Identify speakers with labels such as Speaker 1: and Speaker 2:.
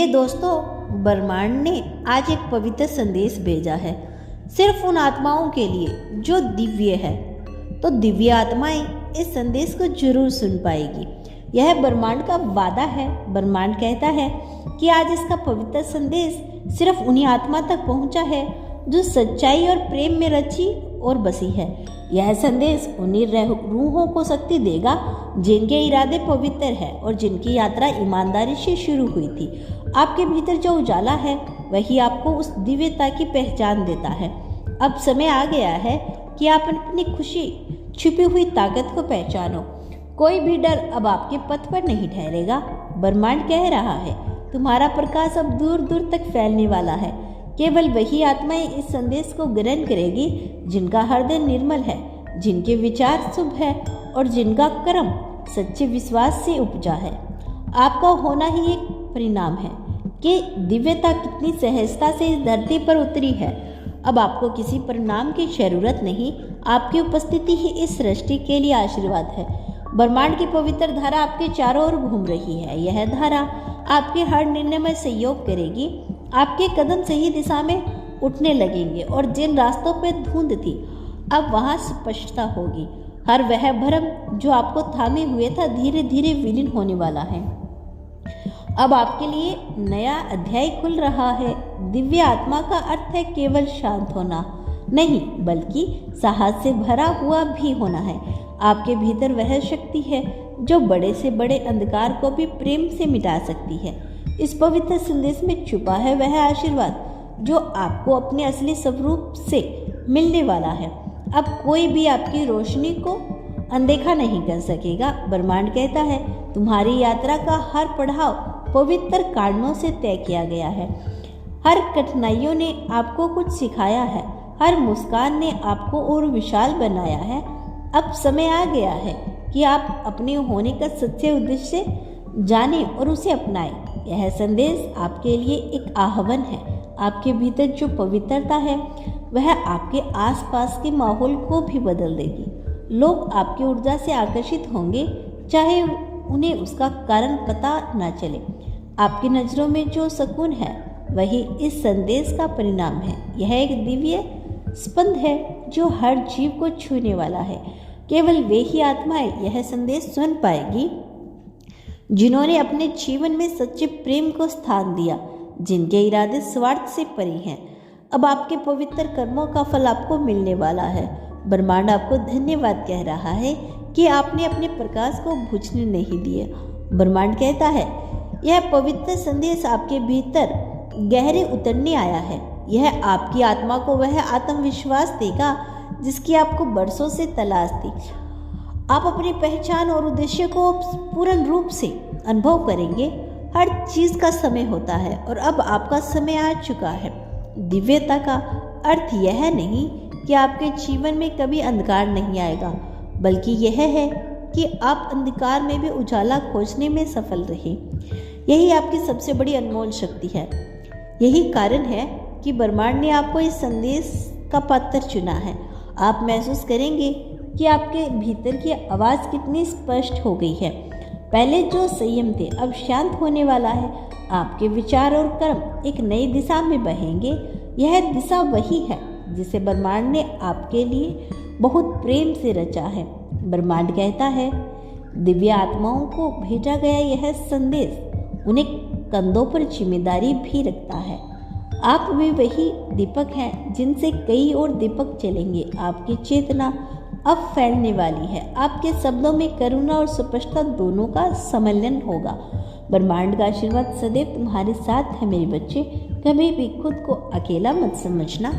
Speaker 1: प्रिय दोस्तों, ब्रह्मांड ने आज एक पवित्र संदेश भेजा है, सिर्फ उन आत्माओं के लिए जो दिव्य है। तो दिव्य आत्माएं इस संदेश को जरूर सुन पाएगी। यह ब्रह्मांड का वादा है। ब्रह्मांड कहता है कि आज इसका पवित्र संदेश सिर्फ उन्हीं आत्मा तक पहुंचा है जो सच्चाई और प्रेम में रची और बसी है। यह संदेश उन्हीं रूहों को शक्ति देगा जिनके इरादे पवित्र है और जिनकी यात्रा ईमानदारी से शुरू हुई थी। आपके भीतर जो उजाला है वही आपको उस दिव्यता की पहचान देता है। अब समय आ गया है कि आप अपनी खुशी, छुपी हुई ताकत को पहचानो। कोई भी डर अब आपके पथ पर नहीं ठहरेगा। ब्रह्मांड कह रहा है, तुम्हारा प्रकाश अब दूर दूर तक फैलने वाला है। केवल वही आत्माएं इस संदेश को ग्रहण करेगी जिनका हृदय निर्मल है, जिनके विचार शुभ है और जिनका कर्म सच्चे विश्वास से उपजा है। आपका होना ही एक परिणाम है कि दिव्यता कितनी सहजता से इस धरती पर उतरी है। अब आपको किसी परिणाम की जरूरत नहीं, आपकी उपस्थिति ही इस सृष्टि के लिए आशीर्वाद है। ब्रह्मांड की पवित्र धारा आपके चारों ओर घूम रही है। यह धारा आपके हर निर्णय में सहयोग करेगी। आपके कदम सही दिशा में उठने लगेंगे और जिन रास्तों पर धुंध थी अब वहां स्पष्टता होगी। हर वह भ्रम जो आपको थामे हुए था धीरे धीरे विलीन होने वाला है। अब आपके लिए नया अध्याय खुल रहा है। दिव्य आत्मा का अर्थ है केवल शांत होना नहीं, बल्कि साहस से भरा हुआ भी होना है। आपके भीतर वह शक्ति है जो बड़े से बड़े अंधकार को भी प्रेम से मिटा सकती है। इस पवित्र संदेश में छुपा है वह आशीर्वाद जो आपको अपने असली स्वरूप से मिलने वाला है। अब कोई भी आपकी रोशनी को अनदेखा नहीं कर सकेगा। ब्रह्मांड कहता है, तुम्हारी यात्रा का हर पड़ाव पवित्र कारणों से तय किया गया है। हर कठिनाइयों ने आपको कुछ सिखाया है, हर मुस्कान ने आपको और विशाल बनाया है। अब समय आ गया है कि आप अपने होने का सच्चे उद्देश्य जाने और उसे अपनाएं। यह संदेश आपके लिए एक आह्वान है। आपके भीतर जो पवित्रता है वह आपके आसपास के माहौल को भी बदल देगी। लोग आपकी ऊर्जा से आकर्षित होंगे, चाहे उन्हें उसका कारण पता न चले। आपकी नज़रों में जो सुकून है वही इस संदेश का परिणाम है। यह एक दिव्य स्पंद है जो हर जीव को छूने वाला है। केवल वे ही आत्माएं यह संदेश सुन पाएगी जिन्होंने अपने जीवन में सच्चे प्रेम को स्थान दिया, जिनके इरादे स्वार्थ से परे हैं। अब आपके पवित्र कर्मों का फल आपको मिलने वाला है। ब्रह्मांड आपको धन्यवाद कह रहा है कि आपने अपने प्रकाश को बुझने नहीं दिए। ब्रह्मांड कहता है, यह पवित्र संदेश आपके भीतर गहरे उतरने आया है। यह आपकी आत्मा को वह आत्मविश्वास देगा जिसकी आपको बरसों से तलाश थी। आप अपनी पहचान और उद्देश्य को पूर्ण रूप से अनुभव करेंगे। हर चीज़ का समय होता है और अब आपका समय आ चुका है। दिव्यता का अर्थ यह नहीं कि आपके जीवन में कभी अंधकार नहीं आएगा, बल्कि यह है कि आप अंधकार में भी उजाला खोजने में सफल रहे। यही आपकी सबसे बड़ी अनमोल शक्ति है। यही कारण है कि ब्रह्मांड ने आपको इस संदेश का पात्र चुना है। आप महसूस करेंगे कि आपके भीतर की आवाज़ कितनी स्पष्ट हो गई है। पहले जो संयम थे अब शांत होने वाला है। आपके विचार और कर्म एक नई दिशा में बहेंगे। यह दिशा वही है जिसे ब्रह्मांड ने आपके लिए बहुत प्रेम से रचा है। ब्रह्मांड कहता है, दिव्य आत्माओं को भेजा गया यह संदेश उन्हें कंधों पर जिम्मेदारी भी रखता है। आप भी वही दीपक हैं जिनसे कई और दीपक चलेंगे। आपकी चेतना अब फैलने वाली है। आपके शब्दों में करुणा और स्पष्टता दोनों का सम्मिलन होगा। ब्रह्मांड का आशीर्वाद सदैव तुम्हारे साथ है मेरे बच्चे। कभी भी खुद को अकेला मत समझना।